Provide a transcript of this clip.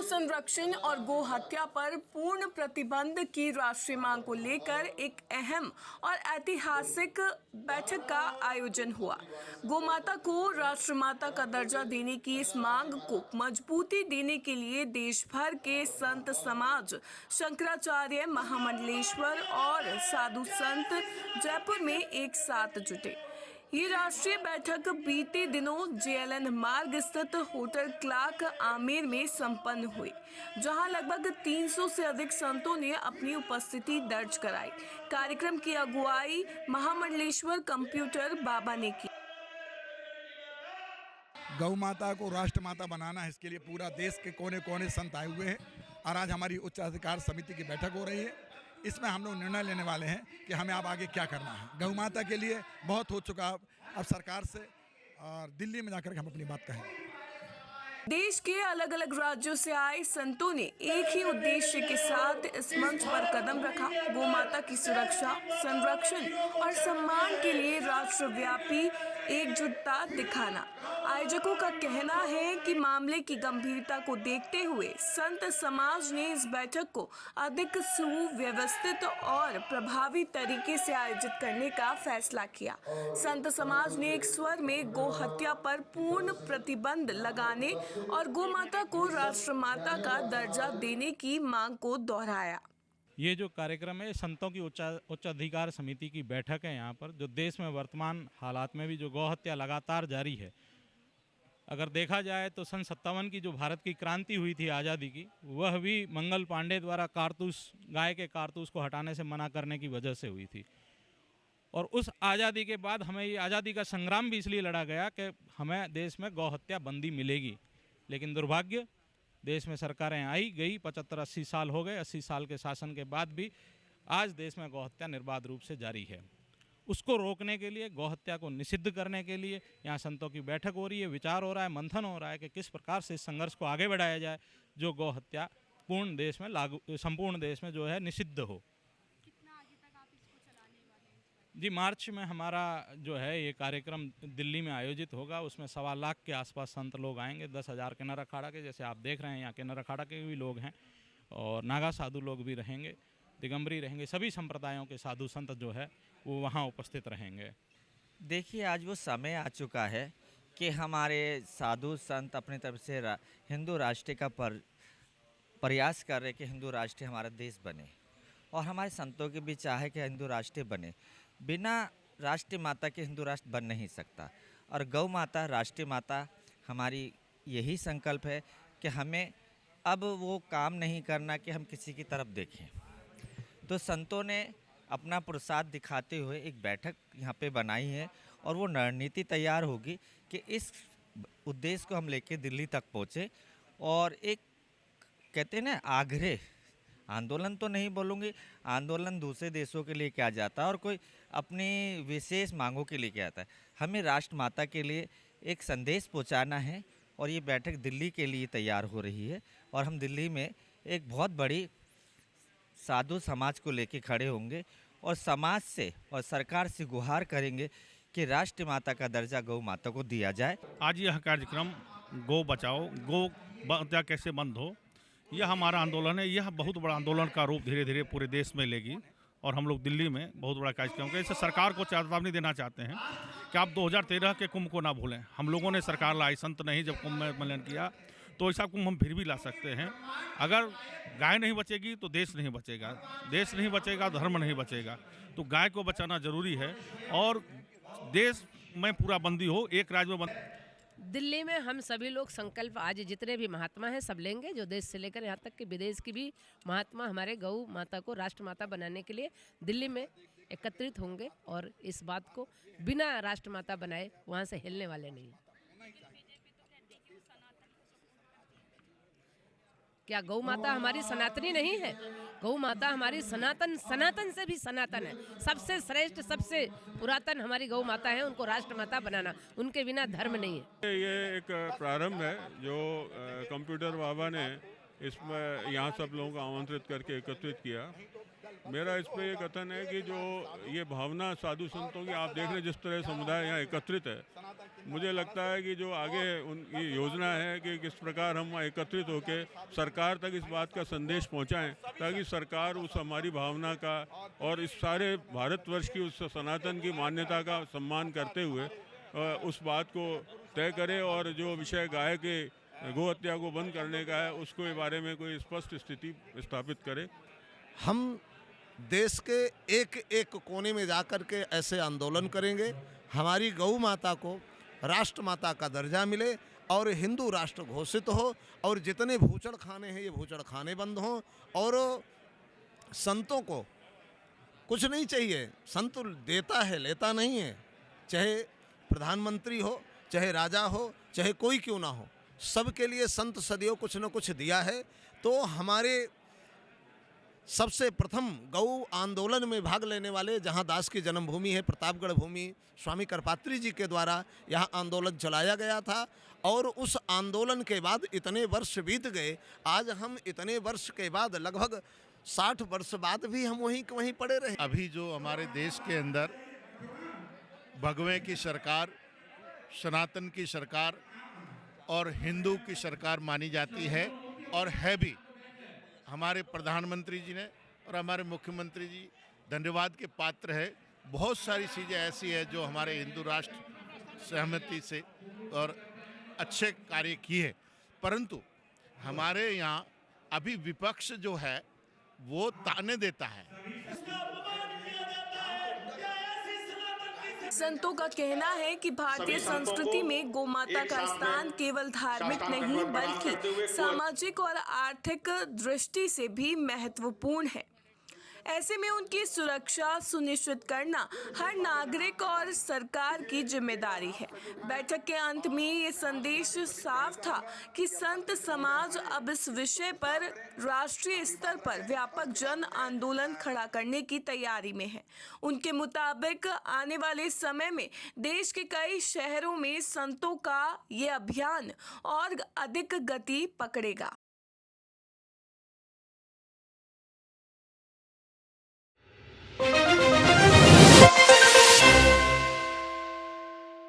संरक्षण और गो हत्या पर पूर्ण प्रतिबंध की राष्ट्रीय मांग को लेकर एक अहम और ऐतिहासिक बैठक का आयोजन हुआ। गोमाता को राष्ट्रमाता का दर्जा देने की इस मांग को मजबूती देने के लिए देश भर के संत समाज, शंकराचार्य, महामंडलेश्वर और साधु संत जयपुर में एक साथ जुटे। ये राष्ट्रीय बैठक बीते दिनों जेएलएन मार्ग स्थित होटल क्लार्क आमेर में संपन्न हुई, जहां लगभग 300 से अधिक संतों ने अपनी उपस्थिति दर्ज कराई। कार्यक्रम की अगुवाई महामंडलेश्वर कंप्यूटर बाबा ने की। गौ माता को राष्ट्रमाता बनाना है, इसके लिए पूरा देश के कोने कोने संत आए हुए हैं और आज हमारी उच्च अधिकार समिति की बैठक हो रही है। इसमें हम लोग निर्णय लेने वाले हैं कि हमें अब आगे क्या करना है। गौ माता के लिए बहुत हो चुका, अब सरकार से और दिल्ली में जाकर के हम अपनी बात कहेंगे। देश के अलग अलग राज्यों से आए संतों ने एक ही उद्देश्य के साथ इस मंच पर कदम रखा, गौ माता की सुरक्षा, संरक्षण और सम्मान के लिए राष्ट्रव्यापी एकजुटता दिखाना। आयोजकों का कहना है कि मामले की गंभीरता को देखते हुए संत समाज ने इस बैठक को अधिक सुव्यवस्थित और प्रभावी तरीके से आयोजित करने का फैसला किया। संत समाज ने एक स्वर में गौ हत्या पर पूर्ण प्रतिबंध लगाने और गोमाता को राष्ट्रमाता का दर्जा देने की मांग को दोहराया। ये जो कार्यक्रम है संतों की उच्च अधिकार समिति की बैठक है। यहाँ पर जो देश में वर्तमान हालात में भी जो गौ हत्या लगातार जारी है, अगर देखा जाए तो सन 57 की जो भारत की क्रांति हुई थी आज़ादी की, वह भी मंगल पांडे द्वारा गाय के कारतूस को हटाने से मना करने की वजह से हुई थी। और उस आज़ादी के बाद हमें ये आज़ादी का संग्राम भी इसलिए लड़ा गया कि हमें देश में गौ हत्या बंदी मिलेगी। लेकिन दुर्भाग्य, देश में सरकारें आई गई, 75-80 साल हो गए। 80 साल के शासन के बाद भी आज देश में गौ हत्या निर्बाध रूप से जारी है। उसको रोकने के लिए, गौ हत्या को निषिद्ध करने के लिए यहाँ संतों की बैठक हो रही है, विचार हो रहा है, मंथन हो रहा है कि किस प्रकार से इस संघर्ष को आगे बढ़ाया जाए, जो गौ हत्या पूर्ण देश में संपूर्ण देश में जो है निषिद्ध हो। कितना आगे तक आप इसको चलाने वाले हैं? जी, मार्च में हमारा जो है ये कार्यक्रम दिल्ली में आयोजित होगा। उसमें 1.25 लाख के आसपास संत लोग आएंगे। 10,000 किन्नर अखाड़ा के, जैसे आप देख रहे हैं यहाँ किन्नर अखाड़ा के भी लोग हैं, और नागा साधु लोग भी रहेंगे, दिगंबरी रहेंगे। सभी संप्रदायों के साधु संत जो है वो वहाँ उपस्थित रहेंगे। देखिए, आज वो समय आ चुका है कि हमारे साधु संत अपनी तरफ से हिंदू राष्ट्र का प्रयास कर रहे कि हिंदू राष्ट्र हमारा देश बने, और हमारे संतों की भी चाह है कि हिंदू राष्ट्र बने। बिना राष्ट्रीय माता के हिंदू राष्ट्र बन नहीं सकता, और गौ माता राष्ट्रीय माता हमारी यही संकल्प है कि हमें अब वो काम नहीं करना कि हम किसी की तरफ देखें। तो संतों ने अपना प्रसाद दिखाते हुए एक बैठक यहाँ पे बनाई है, और वो रणनीति तैयार होगी कि इस उद्देश्य को हम लेके दिल्ली तक पहुँचे। और एक कहते हैं ना, आग्रह आंदोलन तो नहीं बोलूँगी, आंदोलन दूसरे देशों के लिए क्या जाता है और कोई अपनी विशेष मांगों के लिए क्या आता है। हमें राष्ट्रमाता के लिए एक संदेश पहुँचाना है, और ये बैठक दिल्ली के लिए तैयार हो रही है। और हम दिल्ली में एक बहुत बड़ी साधु समाज को लेके खड़े होंगे, और समाज से और सरकार से गुहार करेंगे कि राष्ट्र माता का दर्जा गौ माता को दिया जाए। आज यह कार्यक्रम गौ बचाओ, गौ हत्या कैसे बंद हो, यह हमारा आंदोलन है। यह बहुत बड़ा आंदोलन का रूप धीरे धीरे पूरे देश में लेगी, और हम लोग दिल्ली में बहुत बड़ा कार्यक्रम करेंगे। इससे सरकार को चेतावनी देना चाहते हैं कि आप 2013 के कुंभ को ना भूलें। हम लोगों ने सरकार लाई, संत नहीं जब कुंभ में मिलन किया, तो ऐसा कुंभ हम फिर भी ला सकते हैं। अगर गाय नहीं बचेगी तो देश नहीं बचेगा, देश नहीं बचेगा धर्म नहीं बचेगा। तो गाय को बचाना जरूरी है, और देश में पूरा बंदी हो, एक राज्य में बंदी। दिल्ली में हम सभी लोग संकल्प, आज जितने भी महात्मा हैं सब लेंगे, जो देश से लेकर यहाँ तक कि विदेश की भी महात्मा हमारे गौ माता को राष्ट्रमाता बनाने के लिए दिल्ली में एकत्रित होंगे, और इस बात को बिना राष्ट्रमाता बनाए वहाँ से हिलने वाले नहीं। क्या गौ माता हमारी सनातनी नहीं है? गौ माता हमारी सनातन से भी सनातन है। सबसे श्रेष्ठ, सबसे पुरातन हमारी गौ माता है। उनको राष्ट्रमाता बनाना, उनके बिना धर्म नहीं है। ये एक प्रारंभ है जो कंप्यूटर बाबा ने इसमें यहाँ सब लोगों को आमंत्रित करके एकत्रित किया, मेरा इस पे ये कथन है कि जो ये भावना साधु संतों की, आप देख रहे हैं जिस तरह समुदाय यहाँ एकत्रित है, मुझे लगता है कि जो आगे उनकी योजना है कि किस प्रकार हम एकत्रित होकर सरकार तक इस बात का संदेश पहुँचाएँ, ताकि सरकार उस हमारी भावना का और इस सारे भारतवर्ष की उस सनातन की मान्यता का सम्मान करते हुए उस बात को तय करे, और जो विषय गाय के गौ हत्या को बंद करने का है उसको के बारे में कोई स्पष्ट स्थिति स्थापित करे। हम देश के एक एक कोने में जाकर के ऐसे आंदोलन करेंगे, हमारी गौ माता को राष्ट्र माता का दर्जा मिले और हिंदू राष्ट्र घोषित हो, और जितने भूचड़ खाने हैं ये भूचड़ खाने बंद हों, और संतों को कुछ नहीं चाहिए, संत देता है लेता नहीं है, चाहे प्रधानमंत्री हो, चाहे राजा हो, चाहे कोई क्यों ना हो, सबके लिए संत सदैव कुछ न कुछ दिया है। तो हमारे सबसे प्रथम गौ आंदोलन में भाग लेने वाले, जहां दास की जन्मभूमि है प्रतापगढ़ भूमि, स्वामी करपात्री जी के द्वारा यहां आंदोलन चलाया गया था, और उस आंदोलन के बाद इतने वर्ष बीत गए, आज हम इतने वर्ष के बाद लगभग 60 वर्ष बाद भी हम वहीं पड़े रहे। अभी जो हमारे देश के अंदर भगवे की सरकार, सनातन की सरकार और हिंदू की सरकार मानी जाती है, और है भी। हमारे प्रधानमंत्री जी ने और हमारे मुख्यमंत्री जी धन्यवाद के पात्र है। बहुत सारी चीज़ें ऐसी है जो हमारे हिंदू राष्ट्र सहमति से और अच्छे कार्य किए, परंतु हमारे यहाँ अभी विपक्ष जो है वो ताने देता है। संतों का कहना है कि भारतीय संस्कृति में गोमाता का स्थान केवल धार्मिक नहीं बल्कि सामाजिक और आर्थिक दृष्टि से भी महत्वपूर्ण है। ऐसे में उनकी सुरक्षा सुनिश्चित करना हर नागरिक और सरकार की जिम्मेदारी है। बैठक के अंत में ये संदेश साफ था कि संत समाज अब इस विषय पर राष्ट्रीय स्तर पर व्यापक जन आंदोलन खड़ा करने की तैयारी में है। उनके मुताबिक आने वाले समय में देश के कई शहरों में संतों का ये अभियान और अधिक गति पकड़ेगा।